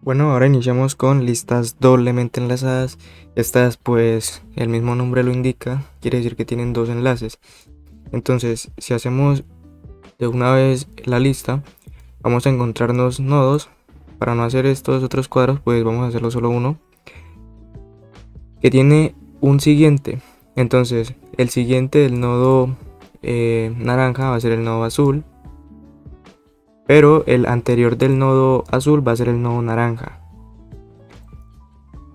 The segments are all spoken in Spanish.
Bueno, ahora iniciamos con listas doblemente enlazadas. Estas, pues, el mismo nombre lo indica, quiere decir que tienen dos enlaces. Entonces, si hacemos de una vez la lista, vamos a encontrarnos nodos. Para no hacer estos otros cuadros, pues vamos a hacerlo solo uno, que tiene un siguiente. Entonces, el siguiente del nodo naranja va a ser el nodo azul, pero el anterior del nodo azul va a ser el nodo naranja.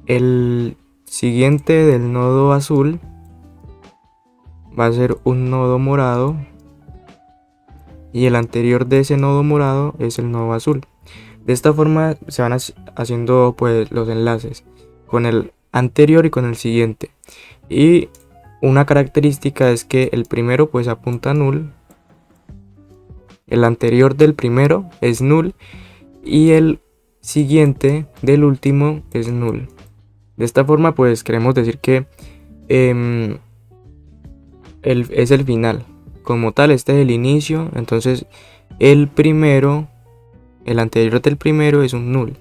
El siguiente del nodo azul va a ser un nodo morado y el anterior de ese nodo morado es el nodo azul. De esta forma se van haciendo pues los enlaces con el anterior y con el siguiente. Y una característica es que el primero pues apunta a null, el anterior del primero es null y el siguiente del último es null. De esta forma pues queremos decir que es el final. Como tal, este es el inicio, entonces el primero, el anterior del primero es un null.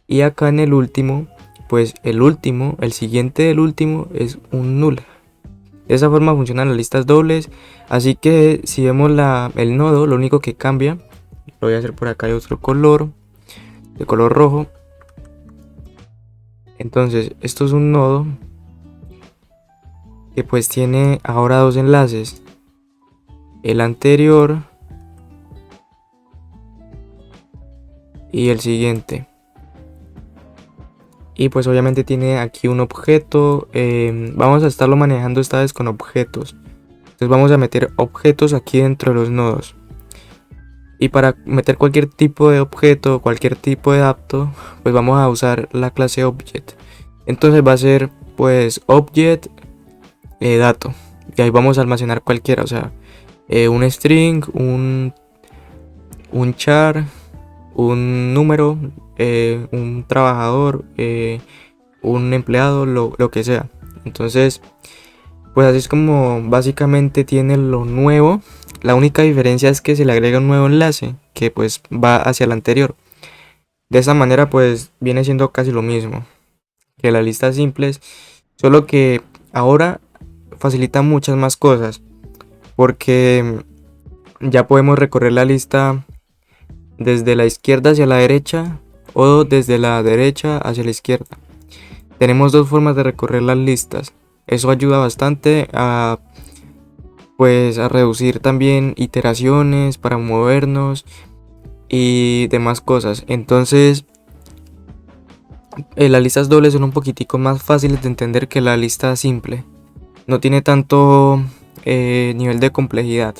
Y acá en el último, pues el último, el siguiente del último es un null. De esa forma funcionan las listas dobles. Así que si vemos el nodo, lo único que cambia, lo voy a hacer por acá de otro color, de color rojo. Entonces esto es un nodo que pues tiene ahora dos enlaces, el anterior y el siguiente. Y pues obviamente tiene aquí un objeto. Vamos a estarlo manejando esta vez con objetos. Entonces vamos a meter objetos aquí dentro de los nodos. Y para meter cualquier tipo de objeto, cualquier tipo de dato, pues vamos a usar la clase object. Entonces va a ser pues object dato. Y ahí vamos a almacenar cualquiera, o sea, un string, un char, un número, un trabajador, un empleado, lo que sea. Entonces, pues así es como básicamente tiene lo nuevo. La única diferencia es que se le agrega un nuevo enlace que pues va hacia el anterior. De esa manera pues viene siendo casi lo mismo que las listas simples, solo que ahora facilita muchas más cosas, porque ya podemos recorrer la lista desde la izquierda hacia la derecha o desde la derecha hacia la izquierda. Tenemos dos formas de recorrer las listas. Eso ayuda bastante a pues a reducir también iteraciones para movernos y demás cosas. Entonces las listas dobles son un poquitico más fáciles de entender que la lista simple. No tiene tanto nivel de complejidad.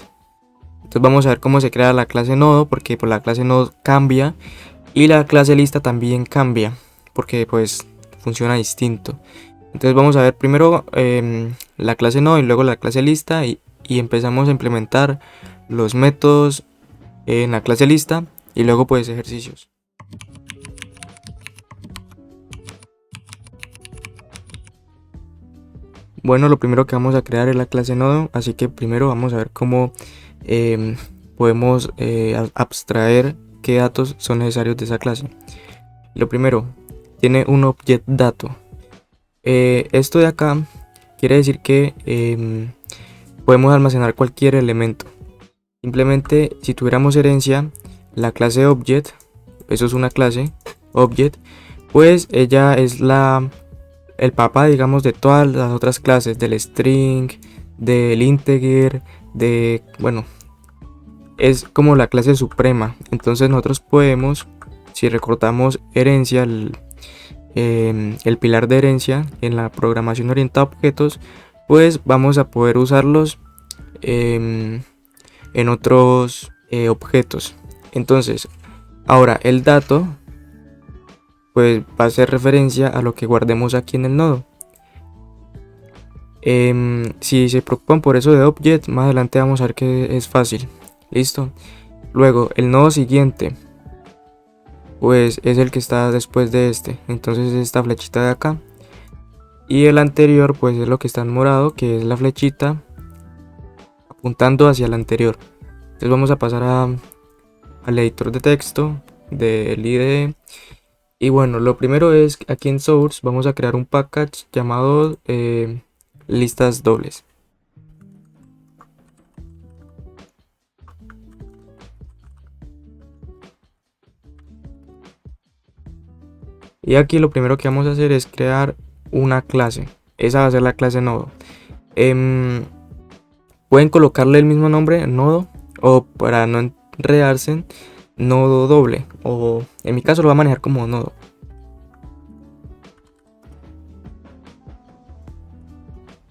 Entonces vamos a ver cómo se crea la clase nodo, porque pues, la clase nodo cambia y la clase lista también cambia, porque pues funciona distinto. Entonces vamos a ver primero la clase nodo y luego la clase lista y empezamos a implementar los métodos en la clase lista y luego pues ejercicios. Bueno, lo primero que vamos a crear es la clase nodo, así que primero vamos a ver cómo podemos abstraer qué datos son necesarios de esa clase. Lo primero, tiene un object dato. Esto de acá quiere decir que podemos almacenar cualquier elemento. Simplemente si tuviéramos herencia, la clase object, eso es una clase object, pues ella es el papá, digamos, de todas las otras clases, del string, del integer, bueno, es como la clase suprema. Entonces nosotros podemos, si recortamos herencia, el pilar de herencia en la programación orientada a objetos, pues vamos a poder usarlos en otros objetos. Entonces ahora el dato pues va a hacer referencia a lo que guardemos aquí en el nodo. Si se preocupan por eso de object, más adelante vamos a ver que es fácil. Listo. Luego el nodo siguiente pues es el que está después de este, entonces es esta flechita de acá. Y el anterior pues es lo que está en morado, que es la flechita apuntando hacia el anterior. Entonces vamos a pasar al editor de texto del IDE Y bueno, lo primero es que aquí en Source vamos a crear un package llamado listas dobles. Y aquí lo primero que vamos a hacer es crear una clase. Esa va a ser la clase nodo. Pueden colocarle el mismo nombre, nodo, o para no enredarse, nodo doble. O en mi caso lo voy a manejar como nodo.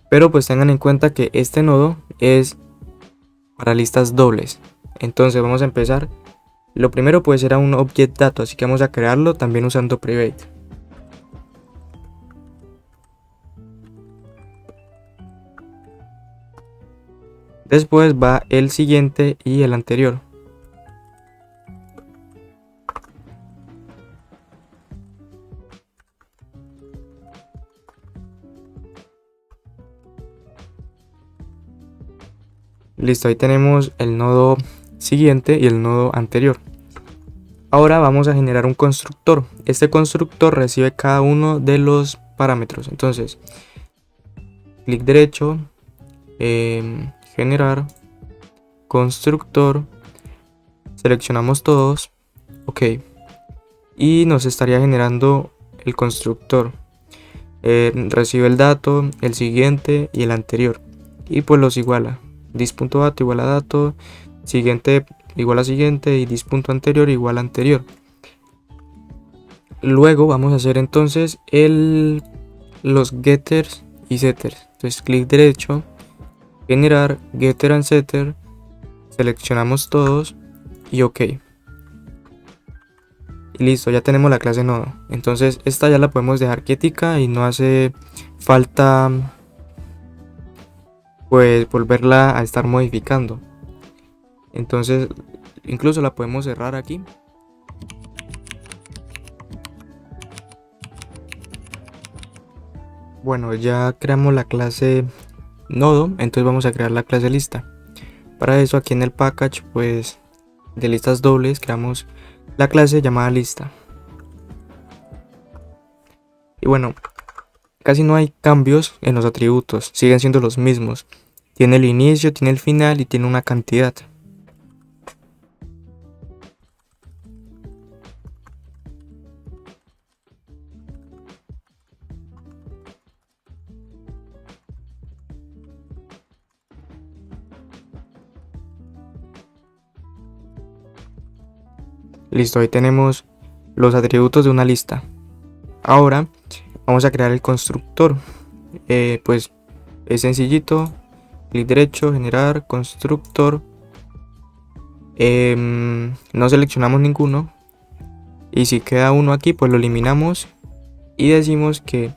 Pero pues tengan en cuenta que este nodo es para listas dobles. Entonces vamos a empezar. Lo primero pues será un object dato, así que vamos a crearlo también usando private. Después va el siguiente y el anterior. Listo, ahí tenemos el nodo siguiente y el nodo anterior. Ahora vamos a generar un constructor. Este constructor recibe cada uno de los parámetros. Entonces, clic derecho, generar, constructor, seleccionamos todos, ok, y nos estaría generando el constructor. Recibe el dato, el siguiente y el anterior, y pues los iguala. Dis.dato igual a dato, siguiente igual a siguiente y dis.anterior igual a anterior. Luego vamos a hacer entonces los getters y setters. Entonces clic derecho, generar getter and setter, seleccionamos todos y ok. Y listo, ya tenemos la clase nodo. Entonces esta ya la podemos dejar quietica y no hace falta pues volverla a estar modificando. Entonces incluso la podemos cerrar aquí. Bueno, ya creamos la clase nodo, entonces vamos a crear la clase lista. Para eso aquí en el package pues de listas dobles creamos la clase llamada lista. Y bueno, casi no hay cambios en los atributos, siguen siendo los mismos. Tiene el inicio, tiene el final y tiene una cantidad. Listo, ahí tenemos los atributos de una lista. Ahora vamos a crear el constructor. Pues es sencillito. Clic derecho, generar constructor. No seleccionamos ninguno. Y si queda uno aquí, pues lo eliminamos. Y decimos que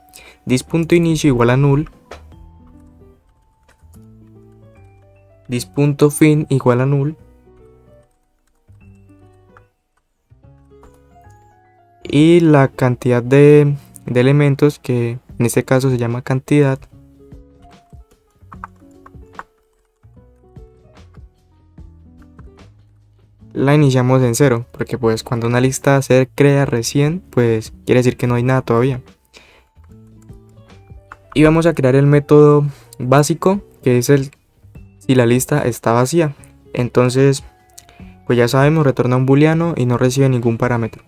dis.inicio igual a null. Dis.fin igual a null. Y la cantidad de elementos, que en este caso se llama cantidad, la iniciamos en 0, porque pues cuando una lista se crea recién, pues quiere decir que no hay nada todavía. Y vamos a crear el método básico, que es el si la lista está vacía. Entonces pues ya sabemos, retorna un booleano y no recibe ningún parámetro.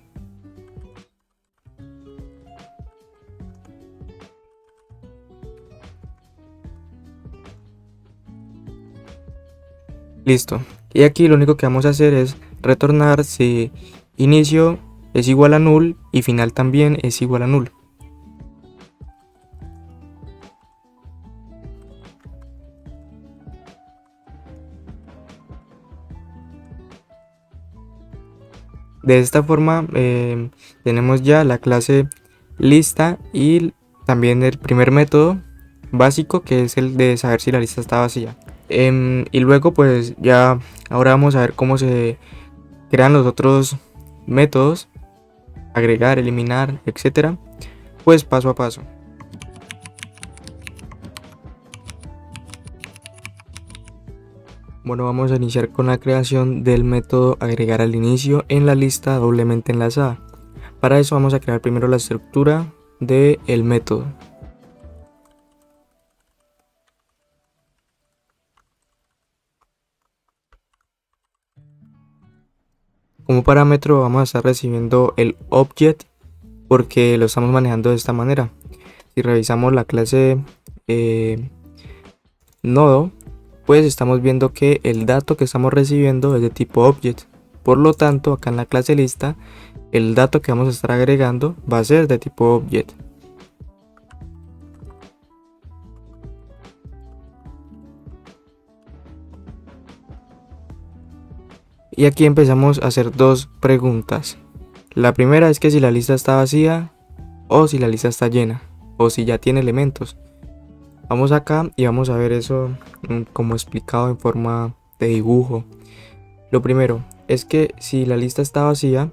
Listo. Y aquí lo único que vamos a hacer es retornar si inicio es igual a null y final también es igual a null. De esta forma tenemos ya la clase lista y también el primer método básico, que es el de saber si la lista está vacía. Y luego pues ya ahora vamos a ver cómo se crean los otros métodos, agregar, eliminar, etcétera, pues paso a paso. Bueno, vamos a iniciar con la creación del método agregar al inicio en la lista doblemente enlazada. Para eso vamos a crear primero la estructura del método. Como parámetro vamos a estar recibiendo el object porque lo estamos manejando de esta manera. Si revisamos la clase nodo, pues estamos viendo que el dato que estamos recibiendo es de tipo object. Por lo tanto, acá en la clase lista, el dato que vamos a estar agregando va a ser de tipo object. Y aquí empezamos a hacer dos preguntas. La primera es que si la lista está vacía o si la lista está llena o si ya tiene elementos. Vamos acá y vamos a ver eso como explicado en forma de dibujo. Lo primero es que si la lista está vacía,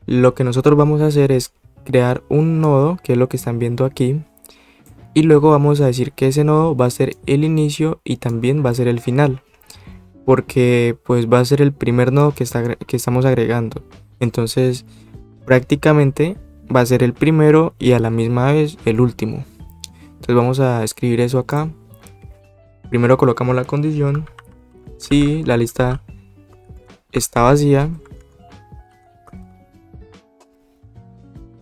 lo que nosotros vamos a hacer es crear un nodo, que es lo que están viendo aquí, y luego vamos a decir que ese nodo va a ser el inicio y también va a ser el final, porque pues va a ser el primer nodo que estamos agregando. Entonces prácticamente va a ser el primero y a la misma vez el último. Entonces vamos a escribir eso acá. Primero colocamos la condición: si la lista está vacía,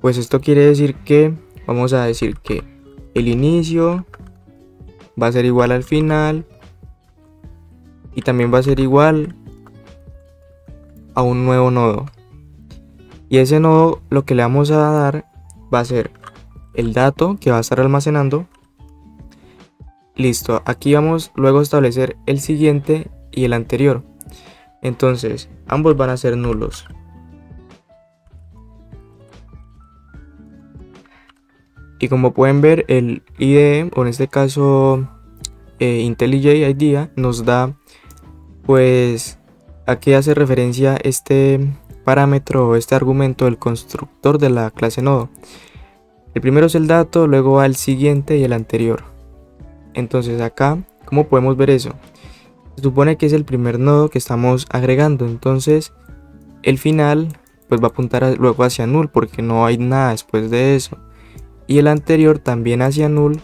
pues esto quiere decir que vamos a decir que el inicio va a ser igual al final y también va a ser igual a un nuevo nodo. Y ese nodo lo que le vamos a dar va a ser el dato que va a estar almacenando. Listo, aquí vamos luego a establecer el siguiente y el anterior. Entonces ambos van a ser nulos. Y como pueden ver, el IDE, o en este caso IntelliJ IDEA, nos da pues a qué hace referencia este parámetro o este argumento del constructor de la clase nodo. El primero es el dato, luego va el siguiente y el anterior. Entonces acá, ¿cómo podemos ver eso? Se supone que es el primer nodo que estamos agregando, entonces el final pues va a apuntar luego hacia null porque no hay nada después de eso. Y el anterior también hacia null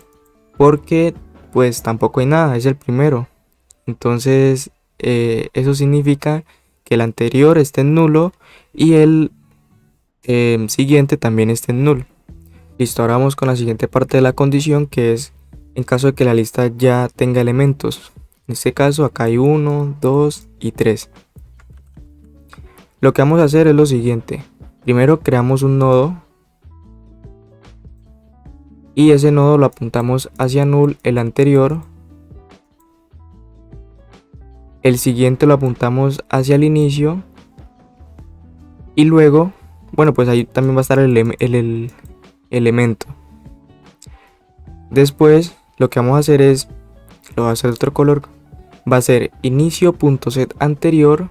porque pues tampoco hay nada, es el primero. Entonces eso significa que el anterior esté en nulo y el siguiente también esté en null. Listo, ahora vamos con la siguiente parte de la condición, que es en caso de que la lista ya tenga elementos. En este caso acá hay 1, 2 y 3. Lo que vamos a hacer es lo siguiente. Primero creamos un nodo y ese nodo lo apuntamos hacia null, el anterior. El siguiente lo apuntamos hacia el inicio. Y luego, bueno, pues ahí también va a estar el elemento. Después lo que vamos a hacer es, lo voy a hacer de otro color, va a ser inicio.set anterior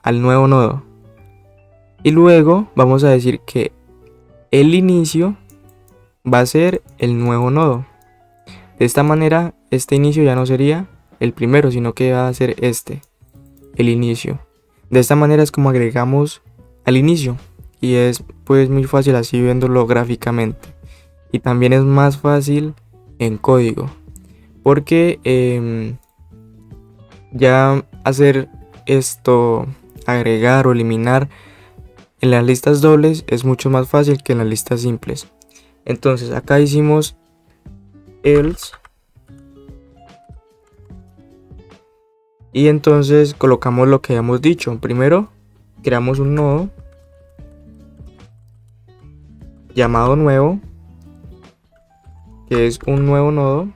al nuevo nodo. Y luego vamos a decir que el inicio va a ser el nuevo nodo. De esta manera este inicio ya no sería el primero, sino que va a ser este, el inicio. De esta manera es como agregamos al inicio y es pues muy fácil así viéndolo gráficamente. Y también es más fácil en código porque ya hacer esto, agregar o eliminar en las listas dobles es mucho más fácil que en las listas simples. Entonces acá hicimos else y entonces colocamos lo que habíamos dicho. Primero creamos un nodo llamado nuevo, que es un nuevo nodo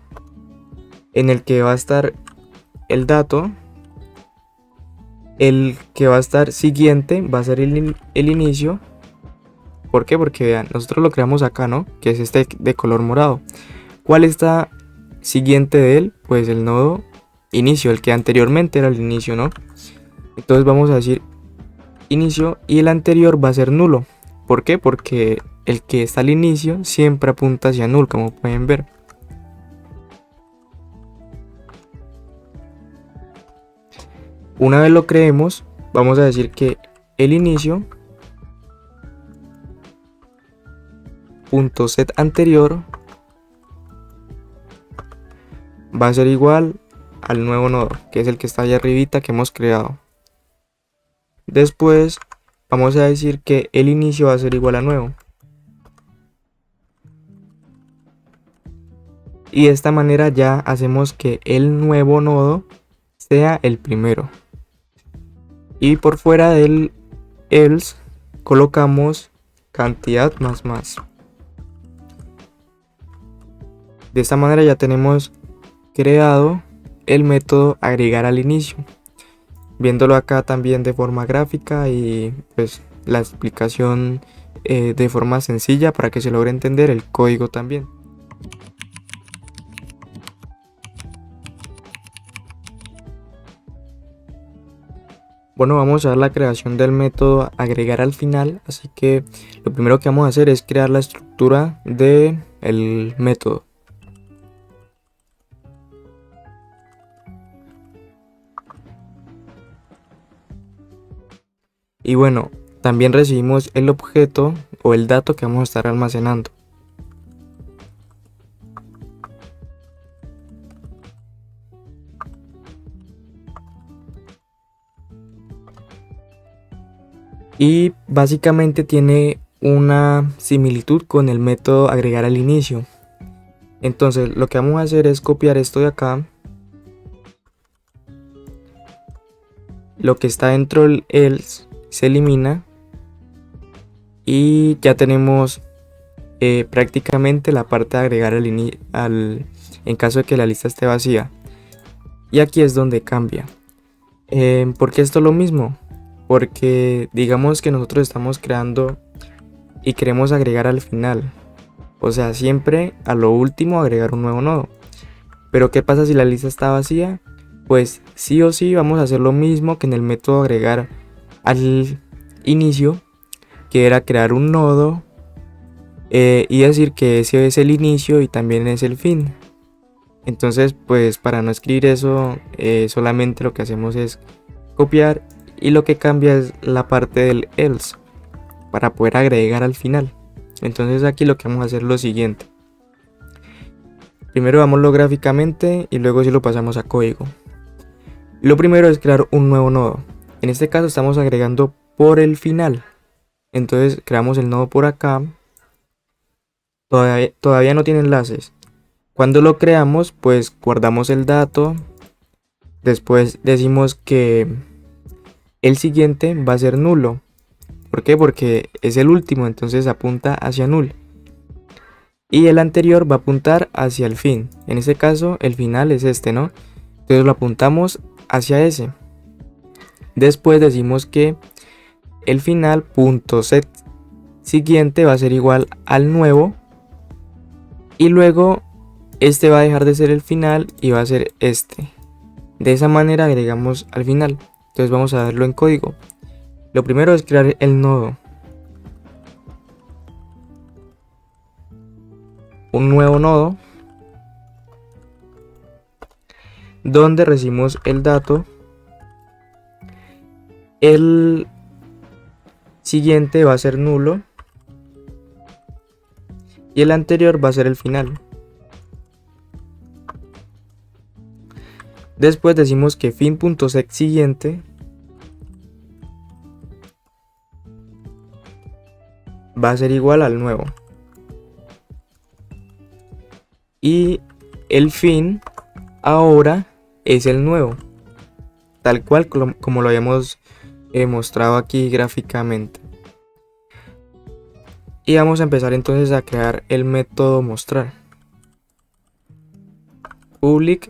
en el que va a estar el dato. El que va a estar siguiente va a ser el inicio. ¿Por qué? Porque vean, nosotros lo creamos acá, ¿no? Que es este de color morado. ¿Cuál está siguiente de él? Pues el nodo inicio, el que anteriormente era el inicio, ¿no? Entonces vamos a decir inicio y el anterior va a ser nulo. ¿Por qué? Porque el que está al inicio siempre apunta hacia null, como pueden ver. Una vez lo creemos, vamos a decir que el inicio punto set anterior va a ser igual al nuevo nodo, que es el que está allá arribita que hemos creado. Después vamos a decir que el inicio va a ser igual a nuevo. Y de esta manera ya hacemos que el nuevo nodo sea el primero. Y por fuera del else colocamos cantidad más. De esta manera ya tenemos creado el método agregar al inicio. Viéndolo acá también de forma gráfica y pues la explicación de forma sencilla para que se logre entender el código también. Bueno, vamos a ver la creación del método agregar al final, así que lo primero que vamos a hacer es crear la estructura del método. Y bueno, también recibimos el objeto o el dato que vamos a estar almacenando. Y básicamente tiene una similitud con el método agregar al inicio. Entonces lo que vamos a hacer es copiar esto de acá. Lo que está dentro del else se elimina. Y ya tenemos prácticamente la parte de agregar en caso de que la lista esté vacía. Y aquí es donde cambia. ¿Por qué esto es lo mismo? Porque digamos que nosotros estamos creando y queremos agregar al final. O sea, siempre a lo último agregar un nuevo nodo. Pero ¿qué pasa si la lista está vacía? Pues sí o sí vamos a hacer lo mismo que en el método agregar al inicio, que era crear un nodo y decir que ese es el inicio y también es el fin. Entonces, pues para no escribir eso, solamente lo que hacemos es copiar y lo que cambia es la parte del else para poder agregar al final. Entonces aquí lo que vamos a hacer es lo siguiente. Primero veámoslo gráficamente y luego si lo pasamos a código. Lo primero es crear un nuevo nodo. En este caso estamos agregando por el final. Entonces creamos el nodo por acá. Todavía no tiene enlaces. Cuando lo creamos, pues guardamos el dato. Después decimos que el siguiente va a ser nulo. ¿Por qué? Porque es el último, entonces apunta hacia null. Y el anterior va a apuntar hacia el fin. En este caso, el final es este, ¿no? Entonces lo apuntamos hacia ese. Después decimos que el final .set siguiente va a ser igual al nuevo. Y luego este va a dejar de ser el final y va a ser este. De esa manera agregamos al final. Entonces vamos a verlo en código. Lo primero es crear el nodo. Un nuevo nodo donde recibimos el dato. El siguiente va a ser nulo y el anterior va a ser el final. Después decimos que fin.set siguiente va a ser igual al nuevo. Y el fin ahora es el nuevo, tal cual como lo habíamos mostrado aquí gráficamente. Y vamos a empezar entonces a crear el método mostrar. Public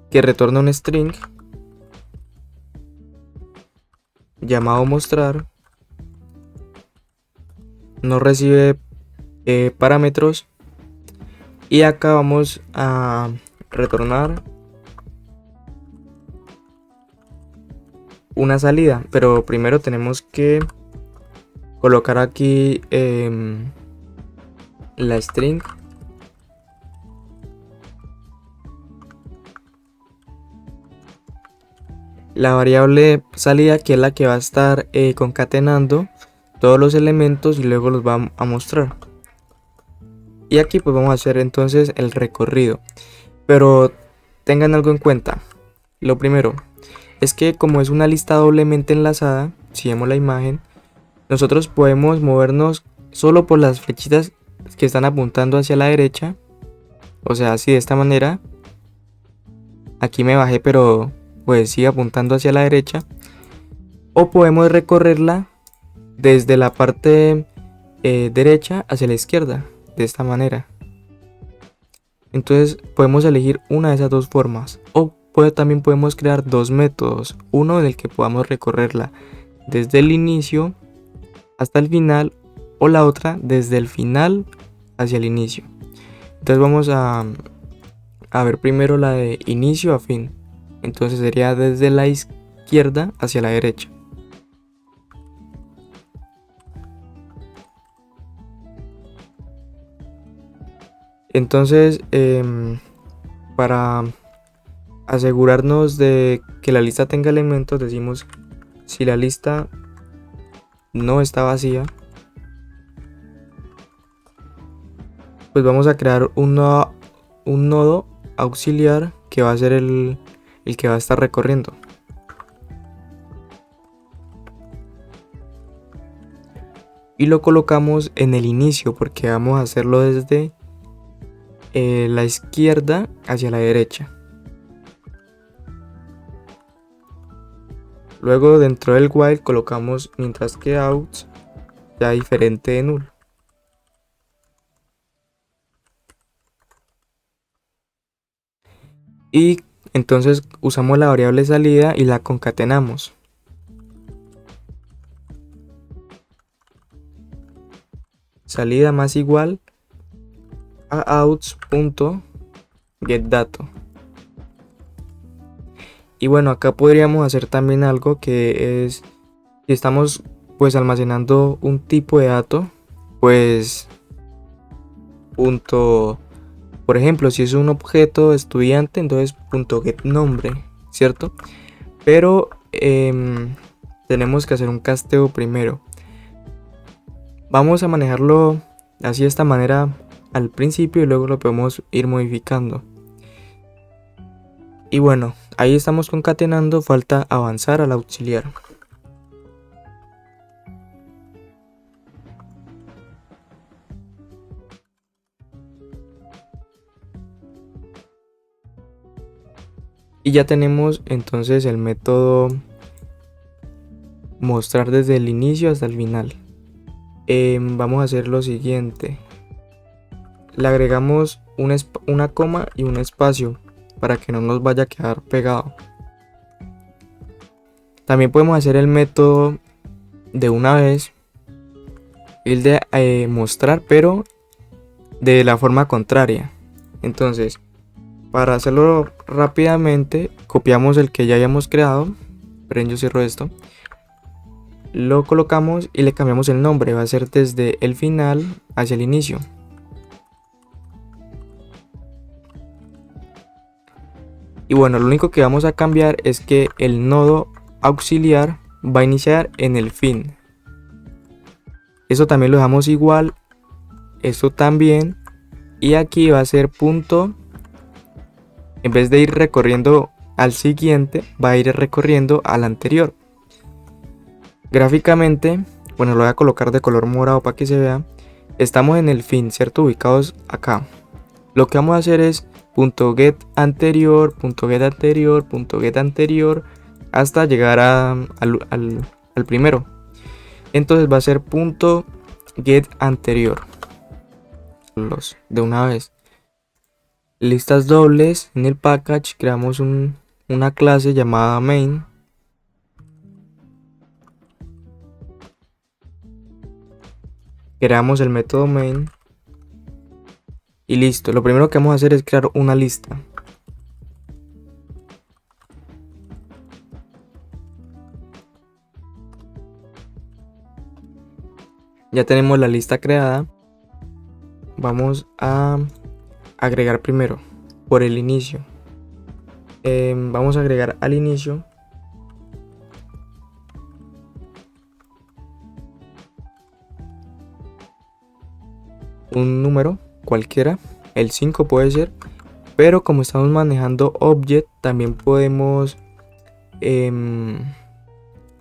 que retorna un string llamado mostrar. No recibe parámetros. Y acá vamos a retornar una salida. Pero primero tenemos que colocar aquí la string. La variable salida, que es la que va a estar concatenando todos los elementos y luego los va a mostrar. Y aquí pues vamos a hacer entonces el recorrido. Pero tengan algo en cuenta. Lo primero es que como es una lista doblemente enlazada, si vemos la imagen, nosotros podemos movernos solo por las flechitas que están apuntando hacia la derecha. O sea, así de esta manera. Aquí me bajé, pero pues sigue apuntando hacia la derecha. O podemos recorrerla desde la parte derecha hacia la izquierda, de esta manera. Entonces podemos elegir una de esas dos formas. O también podemos crear dos métodos. Uno en el que podamos recorrerla desde el inicio hasta el final, o la otra desde el final hacia el inicio. Entonces vamos a ver primero la de inicio a fin. Entonces sería desde la izquierda hacia la derecha. Entonces para asegurarnos de que la lista tenga elementos, decimos si la lista no está vacía, pues vamos a crear un nodo auxiliar que va a ser el que va a estar recorriendo. Y lo colocamos en el inicio porque vamos a hacerlo desde la izquierda hacia la derecha. Luego dentro del while colocamos mientras que out ya diferente de null. Y entonces usamos la variable salida y la concatenamos. Salida más igual a outs.getDato. Y bueno, acá podríamos hacer también algo que es, si estamos pues almacenando un tipo de dato, pues por ejemplo, si es un objeto estudiante, entonces .getNombre, ¿cierto? Pero tenemos que hacer un casteo primero. Vamos a manejarlo así de esta manera al principio y luego lo podemos ir modificando. Y bueno, ahí estamos concatenando, falta avanzar al auxiliar. Y ya tenemos entonces el método mostrar desde el inicio hasta el final. Vamos a hacer lo siguiente. Le agregamos una coma y un espacio para que no nos vaya a quedar pegado. También podemos hacer el método de una vez, el de mostrar, pero de la forma contraria. Entonces, para hacerlo rápidamente, copiamos el que ya hayamos creado. Pero yo cierro esto. Lo colocamos y le cambiamos el nombre. Va a ser desde el final hacia el inicio. Y bueno, lo único que vamos a cambiar es que el nodo auxiliar va a iniciar en el fin. Eso también lo dejamos igual. Esto también. Y aquí va a ser punto. En vez de ir recorriendo al siguiente, va a ir recorriendo al anterior. Gráficamente, bueno, lo voy a colocar de color morado para que se vea. Estamos en el fin, ¿cierto? Ubicados acá. Lo que vamos a hacer es .get anterior, .get anterior, .get anterior, hasta llegar al primero. Entonces va a ser .get anterior. De una vez. Listas dobles. En el package creamos una clase llamada main. Creamos el método main. Y listo. Lo primero que vamos a hacer es crear una lista. Ya tenemos la lista creada. Vamos a agregar primero por el inicio. Vamos a agregar al inicio un número cualquiera, el 5 puede ser, pero como estamos manejando object también podemos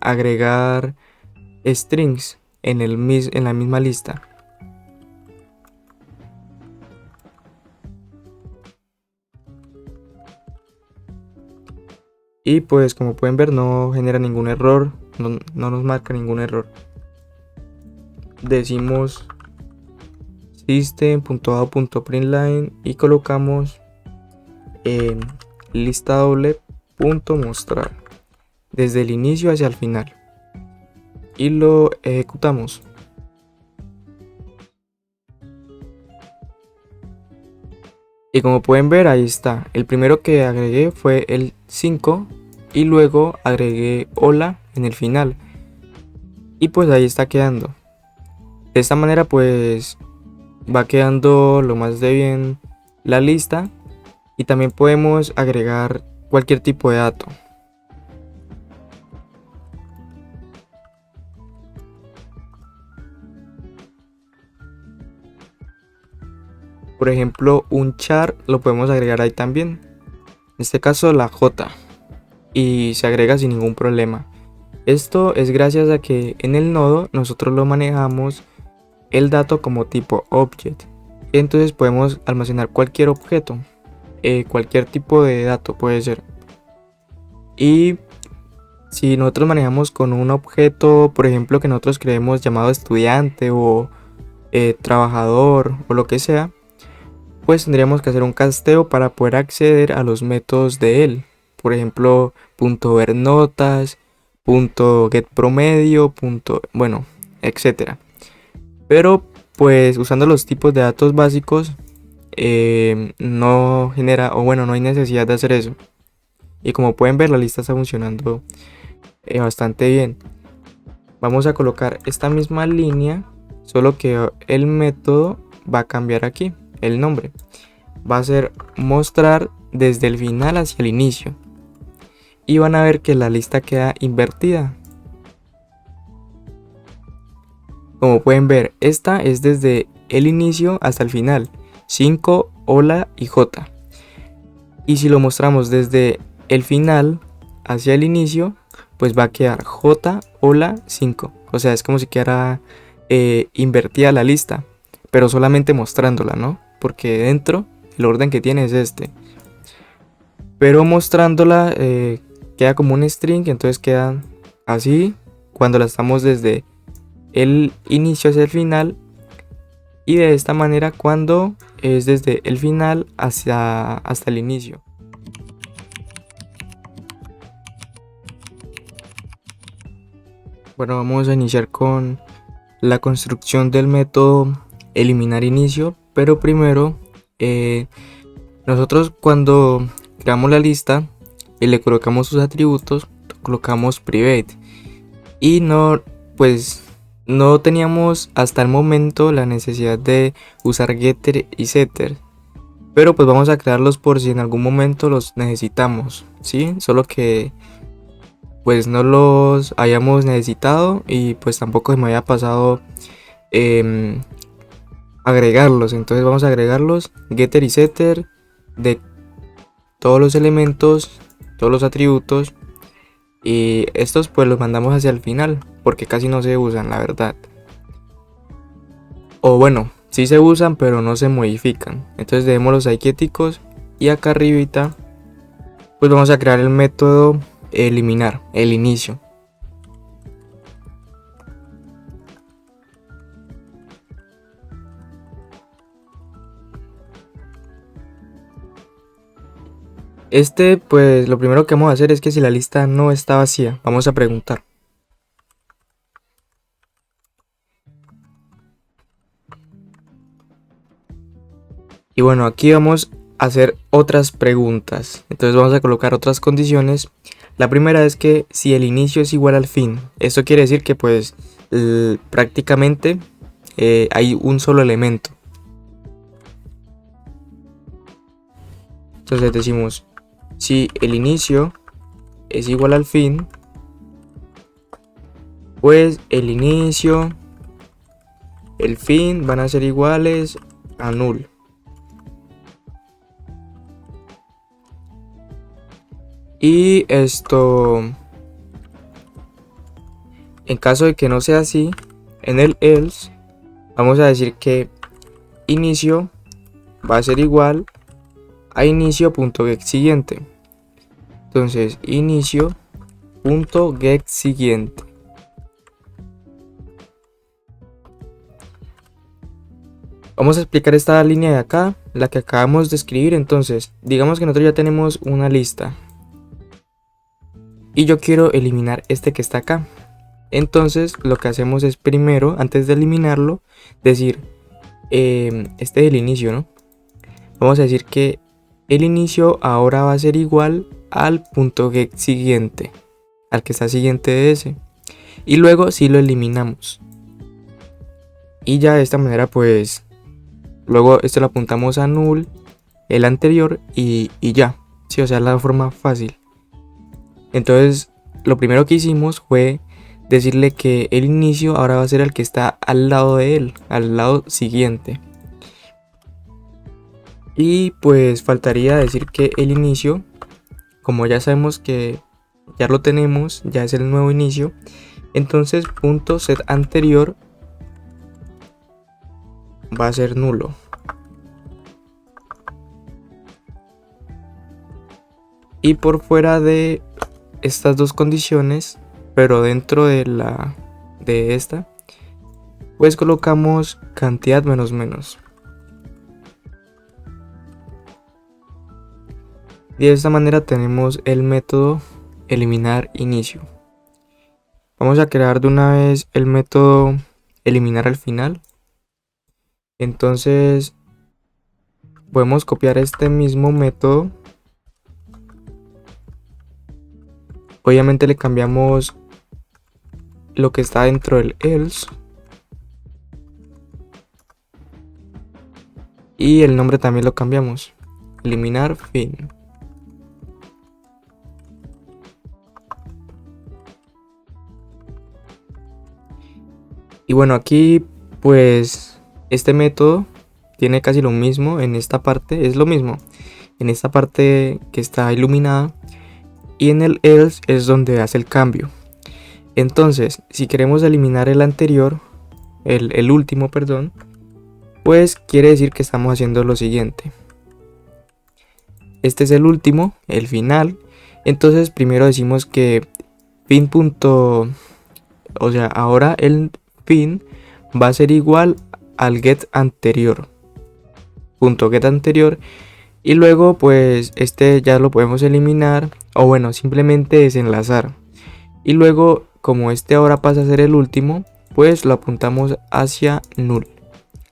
agregar strings en la misma lista. Y pues como pueden ver no genera ningún error, no nos marca ningún error. Decimos system.out.println y colocamos lista doble punto mostrar desde el inicio hacia el final y lo ejecutamos. Y como pueden ver, ahí está. El primero que agregué fue el 5 y luego agregué hola en el final. Y pues ahí está quedando. De esta manera pues va quedando lo más de bien la lista. Y también podemos agregar cualquier tipo de dato. Por ejemplo, un char lo podemos agregar ahí también. En este caso la J. Y se agrega sin ningún problema. Esto es gracias a que en el nodo nosotros lo manejamos el dato como tipo object. Entonces podemos almacenar cualquier objeto. Cualquier tipo de dato puede ser. Y si nosotros manejamos con un objeto, por ejemplo, que nosotros creemos llamado estudiante o trabajador o lo que sea, pues tendríamos que hacer un casteo para poder acceder a los métodos de él. Por ejemplo, .ver notas, .get promedio, bueno, etcétera. Pero pues usando los tipos de datos básicos no genera, o bueno, no hay necesidad de hacer eso. Y como pueden ver, la lista está funcionando bastante bien. Vamos a colocar esta misma línea, solo que el método va a cambiar aquí. El nombre va a ser mostrar desde el final hacia el inicio y van a ver que la lista queda invertida. Como pueden ver, esta es desde el inicio hasta el final, 5, hola y J. Y si lo mostramos desde el final hacia el inicio, pues va a quedar J, hola, 5. O sea, es como si quedara invertida la lista, pero solamente mostrándola, ¿no? Porque dentro el orden que tiene es este. Pero mostrándola queda como un string, entonces queda así cuando la estamos desde el inicio hacia el final. Y de esta manera cuando es desde el final hasta el inicio. Bueno, vamos a iniciar con la construcción del método eliminar inicio, pero primero nosotros cuando creamos la lista y le colocamos sus atributos, colocamos private y no teníamos hasta el momento la necesidad de usar getter y setter, pero pues vamos a crearlos por si en algún momento los necesitamos, ¿sí? Solo que pues no los hayamos necesitado y pues tampoco se me había pasado agregarlos. Entonces vamos a agregarlos, getter y setter de todos los elementos, todos los atributos, y estos pues los mandamos hacia el final porque casi no se usan, la verdad. O bueno, sí se usan pero no se modifican. Entonces dejémoslos ahí quieticos y acá arribita pues vamos a crear el método eliminar, el inicio. Pues lo primero que vamos a hacer es que si la lista no está vacía, vamos a preguntar. Y bueno, aquí vamos a hacer otras preguntas. Entonces vamos a colocar otras condiciones. La primera es que si el inicio es igual al fin. Esto quiere decir que pues prácticamente hay un solo elemento. Entonces decimos, si el inicio es igual al fin, pues el inicio, el fin van a ser iguales a null. Y esto, en caso de que no sea así, en el else vamos a decir que inicio va a ser igual a inicio.getSiguiente. Entonces inicio.getSiguiente. Vamos a explicar esta línea de acá, la que acabamos de escribir. Entonces, digamos que nosotros ya tenemos una lista y yo quiero eliminar este que está acá. Entonces, lo que hacemos es primero, antes de eliminarlo, decir, este es el inicio, ¿no? Vamos a decir que el inicio ahora va a ser igual al punto get siguiente, al que está siguiente de ese. Y luego sí lo eliminamos. Y ya de esta manera pues luego esto lo apuntamos a null, el anterior y ya. Sí, o sea, la forma fácil. Entonces lo primero que hicimos fue decirle que el inicio ahora va a ser el que está al lado de él, al lado siguiente. Y pues faltaría decir que el inicio, como ya sabemos que ya lo tenemos, ya es el nuevo inicio, entonces punto set anterior va a ser nulo. Y por fuera de estas dos condiciones, pero dentro de esta, pues colocamos cantidad menos menos. Y de esta manera tenemos el método eliminar inicio. Vamos a crear de una vez el método eliminar al final. Entonces podemos copiar este mismo método. Obviamente le cambiamos lo que está dentro del else. Y el nombre también lo cambiamos. Eliminar fin. Y bueno, aquí pues este método tiene casi lo mismo en esta parte, es lo mismo en esta parte que está iluminada, y en el else es donde hace el cambio. Entonces, si queremos eliminar el anterior, el último, perdón, pues quiere decir que estamos haciendo lo siguiente. Este es el último, el final. Entonces primero decimos que fin punto, o sea, ahora el fin va a ser igual al get anterior, punto get anterior, y luego pues este ya lo podemos eliminar, o bueno, simplemente desenlazar, y luego como este ahora pasa a ser el último, pues lo apuntamos hacia null.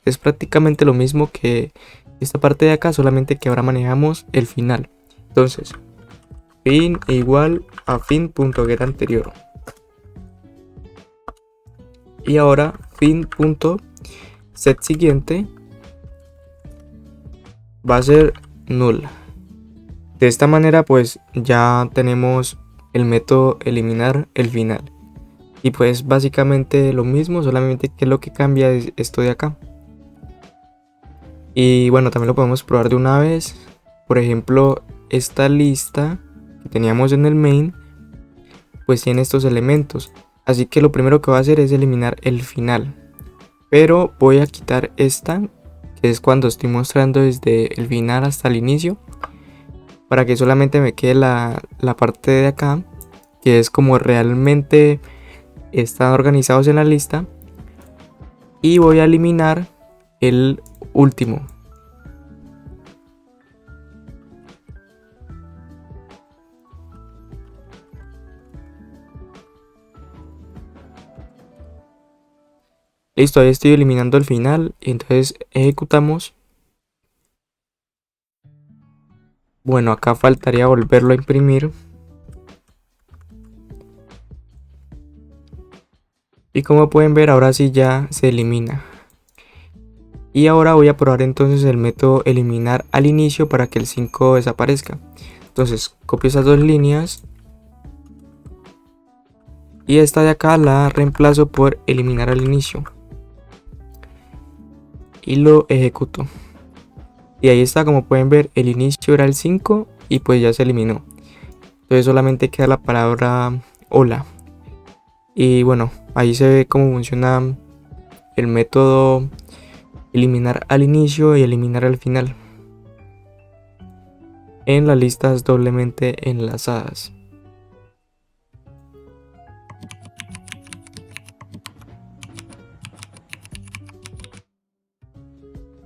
Es prácticamente lo mismo que esta parte de acá, solamente que ahora manejamos el final. Entonces fin igual a fin.get anterior. Y ahora fin.set siguiente va a ser null. De esta manera pues ya tenemos el método eliminar el final. Y pues básicamente lo mismo, solamente que lo que cambia es esto de acá. Y bueno, también lo podemos probar de una vez. Por ejemplo, esta lista que teníamos en el main pues tiene estos elementos. Así que lo primero que voy a hacer es eliminar el final. Pero voy a quitar esta, que es cuando estoy mostrando desde el final hasta el inicio, para que solamente me quede la parte de acá, que es como realmente están organizados en la lista. Y voy a eliminar el último. Listo, ahí estoy eliminando el final. Y entonces ejecutamos. Bueno, acá faltaría volverlo a imprimir. Y como pueden ver, ahora sí ya se elimina. Y ahora voy a probar entonces el método eliminar al inicio para que el 5 desaparezca. Entonces copio esas dos líneas. Y esta de acá la reemplazo por eliminar al inicio. Y lo ejecuto. Y ahí está, como pueden ver, el inicio era el 5 y pues ya se eliminó. Entonces solamente queda la palabra hola. Y bueno, ahí se ve cómo funciona el método eliminar al inicio y eliminar al final en las listas doblemente enlazadas.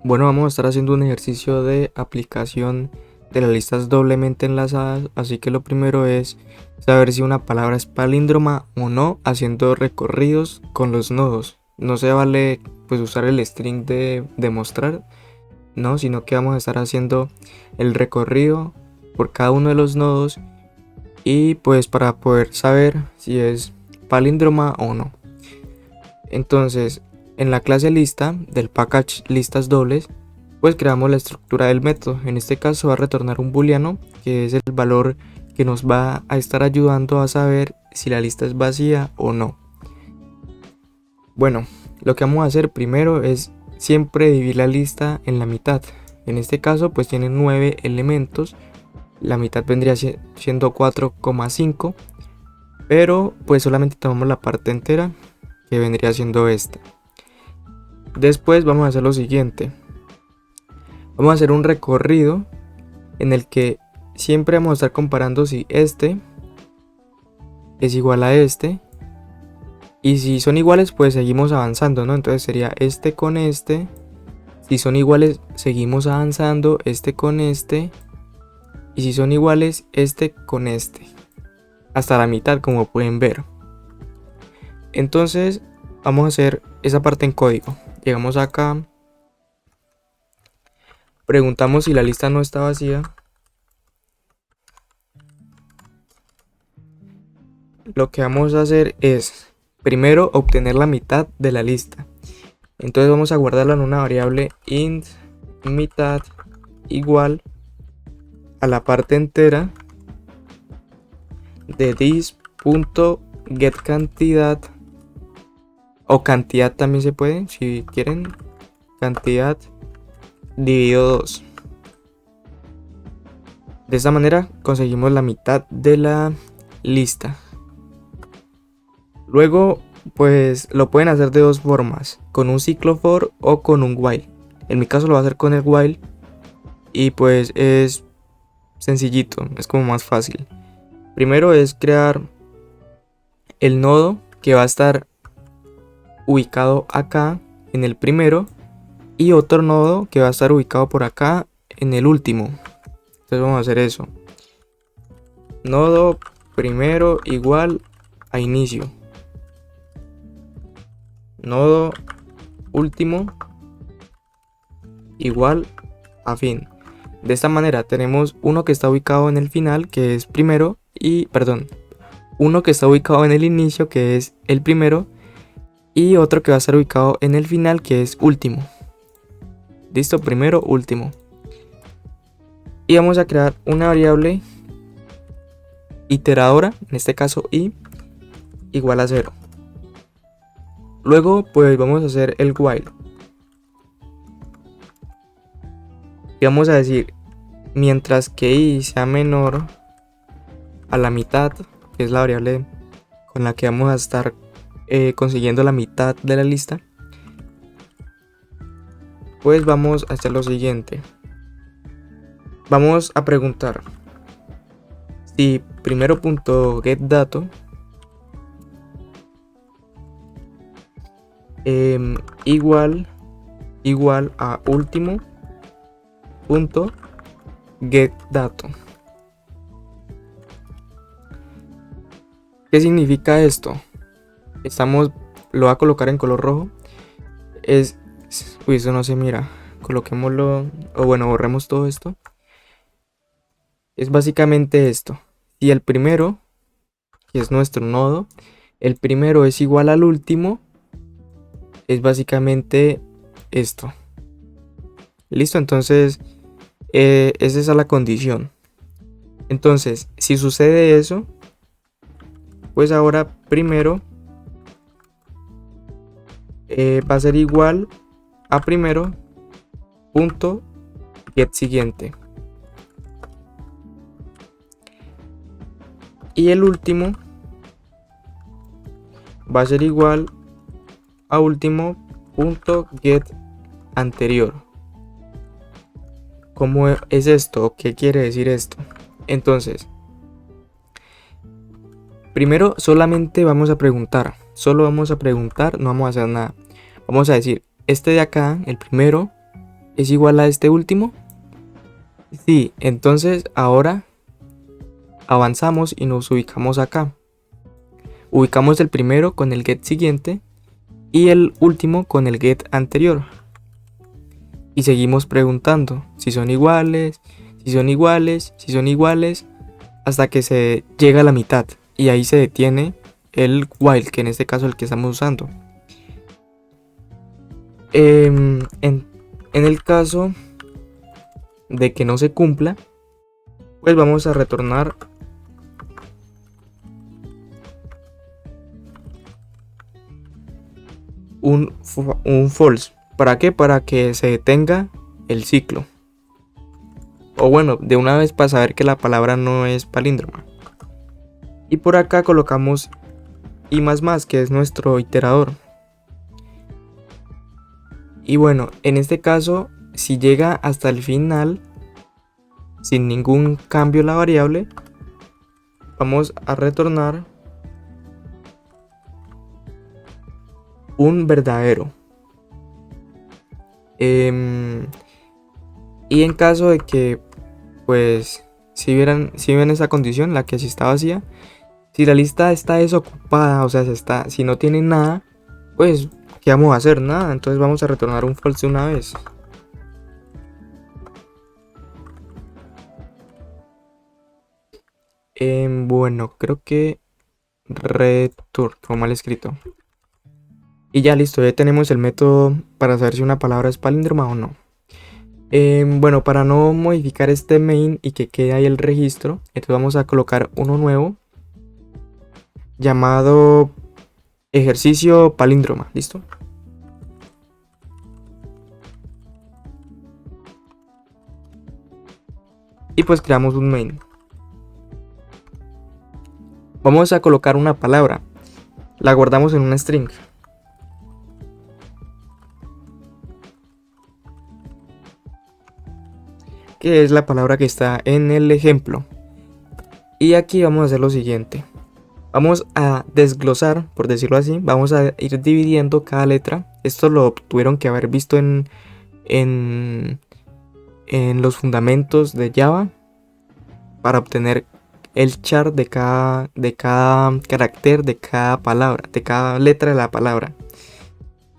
Bueno, vamos a estar haciendo un ejercicio de aplicación de las listas doblemente enlazadas, así que lo primero es saber si una palabra es palíndroma o no, haciendo recorridos con los nodos. No se vale pues usar el string de demostrar, no, sino que vamos a estar haciendo el recorrido por cada uno de los nodos y pues para poder saber si es palíndroma o no. Entonces, en la clase lista del package listas dobles, pues creamos la estructura del método. En este caso va a retornar un booleano, que es el valor que nos va a estar ayudando a saber si la lista es vacía o no. Bueno, lo que vamos a hacer primero es siempre dividir la lista en la mitad. En este caso pues tiene 9 elementos, la mitad vendría siendo 4,5, pero pues solamente tomamos la parte entera, que vendría siendo esta. Después vamos a hacer lo siguiente. Vamos a hacer un recorrido en el que siempre vamos a estar comparando si este es igual a este. Y si son iguales, pues seguimos avanzando, ¿no? Entonces sería este con este. Si son iguales, seguimos avanzando, este con este. Y si son iguales, este con este. Hasta la mitad, como pueden ver. Entonces vamos a hacer esa parte en código. Llegamos acá, preguntamos si la lista no está vacía. Lo que vamos a hacer es primero obtener la mitad de la lista. Entonces vamos a guardarla en una variable int mitad igual a la parte entera de this.getCantidad, o cantidad también se puede, si quieren, cantidad dividido 2. De esta manera conseguimos la mitad de la lista. Luego pues lo pueden hacer de dos formas, con un ciclo for o con un while. En mi caso lo voy a hacer con el while y pues es sencillito, es como más fácil. Primero es crear el nodo que va a estar ubicado acá en el primero y otro nodo que va a estar ubicado por acá en el último. Entonces vamos a hacer eso. Nodo primero igual a inicio. Nodo último igual a fin. De esta manera tenemos uno que está ubicado en el final, que es primero, y uno que está ubicado en el inicio, que es el primero, y otro que va a estar ubicado en el final, que es último. Listo, primero, último. Y vamos a crear una variable iteradora, en este caso i igual a 0. Luego pues vamos a hacer el while. Y vamos a decir, mientras que i sea menor a la mitad, que es la variable con la que vamos a estar consiguiendo la mitad de la lista, pues vamos a hacer lo siguiente. Vamos a preguntar si primero.getDato igual a último.getDato. ¿Qué significa esto? Lo voy a colocar en color rojo. Uy, eso no se mira. Coloquémoslo, o bueno, borremos todo esto. Es básicamente esto. Si el primero, que es nuestro nodo, el primero es igual al último, es básicamente esto. Listo, entonces esa es la condición. Entonces, si sucede eso, pues ahora primero va a ser igual a primero punto get siguiente. Y el último va a ser igual a último punto get anterior. ¿Cómo es esto? ¿Qué quiere decir esto? Entonces, primero solamente vamos a preguntar. Solo vamos a preguntar, no vamos a hacer nada. Vamos a decir, este de acá, el primero, ¿es igual a este último? Sí, entonces ahora avanzamos y nos ubicamos acá. Ubicamos el primero con el get siguiente y el último con el get anterior. Y seguimos preguntando si son iguales, si son iguales, si son iguales, hasta que se llega a la mitad. Y ahí se detiene el while, que en este caso es el que estamos usando. En el caso de que no se cumpla, pues vamos a retornar un false. ¿Para qué? Para que se detenga el ciclo. O bueno, de una vez para saber que la palabra no es palíndroma. Y por acá colocamos i++, que es nuestro iterador. Y bueno, en este caso, si llega hasta el final, sin ningún cambio la variable, vamos a retornar un verdadero. Y en caso de que, pues, si ven esa condición, la que si está vacía, si la lista está desocupada, o sea, si no tiene nada, pues, ¿qué vamos a hacer? Nada, entonces vamos a retornar un false una vez. Bueno, creo que return, fue mal escrito. Y ya listo, ya tenemos el método para saber si una palabra es palíndroma o no. Bueno, para no modificar este main y que quede ahí el registro, entonces vamos a colocar uno nuevo llamado ejercicio palíndroma, ¿listo? Y pues creamos un main. Vamos a colocar una palabra, la guardamos en una string. Que es la palabra que está en el ejemplo. Y aquí vamos a hacer lo siguiente. Vamos a desglosar, por decirlo así. Vamos a ir dividiendo cada letra. Esto lo tuvieron que haber visto en los fundamentos de Java. Para obtener el char de cada carácter, de cada palabra, de cada letra de la palabra.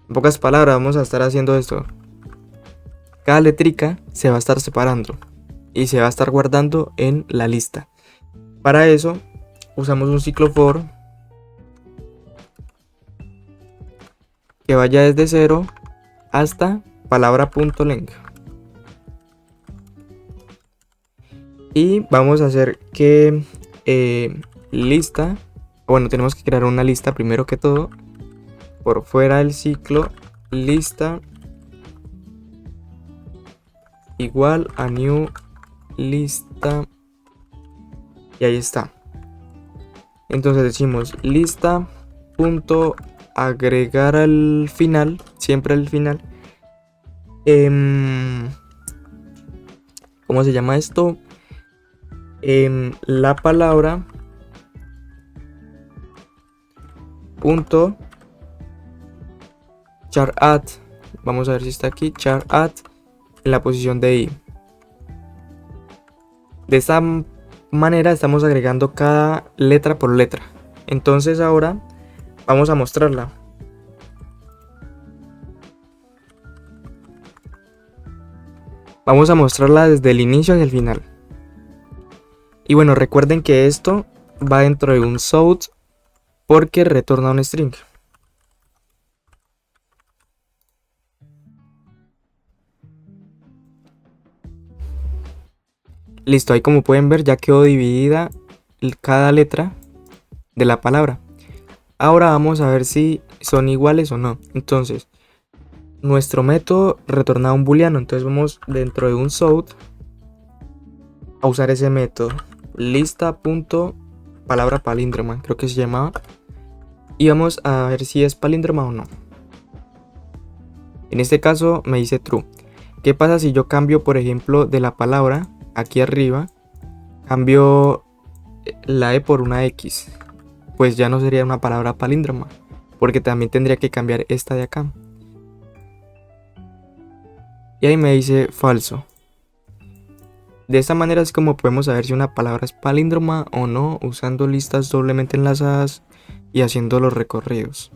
En pocas palabras vamos a estar haciendo esto. Cada letrica se va a estar separando y se va a estar guardando en la lista. Para eso usamos un ciclo for que vaya desde 0 hasta palabra.length. Y vamos a hacer que lista, bueno, tenemos que crear una lista primero que todo. Por fuera del ciclo, lista igual a new lista. Y ahí está. Entonces decimos lista punto agregar al final, siempre al final. ¿Cómo se llama esto? La palabra punto char add. Vamos a ver si está aquí. Char add en la posición de i. De esta manera estamos agregando cada letra por letra. Entonces ahora vamos a mostrarla. Vamos a mostrarla desde el inicio hacia el final. Y bueno, recuerden que esto va dentro de un south porque retorna un string. Listo, ahí como pueden ver ya quedó dividida cada letra de la palabra. Ahora vamos a ver si son iguales o no. Entonces, nuestro método retorna un booleano. Entonces vamos dentro de un south a usar ese método. Lista.char palabra palíndroma, creo que se llamaba. Y vamos a ver si es palíndroma o no. En este caso me dice true. ¿Qué pasa si yo cambio, por ejemplo, de la palabra aquí arriba, cambio la E por una X? Pues ya no sería una palabra palíndroma, porque también tendría que cambiar esta de acá. Y ahí me dice falso. De esta manera es como podemos saber si una palabra es palíndroma o no, usando listas doblemente enlazadas y haciendo los recorridos.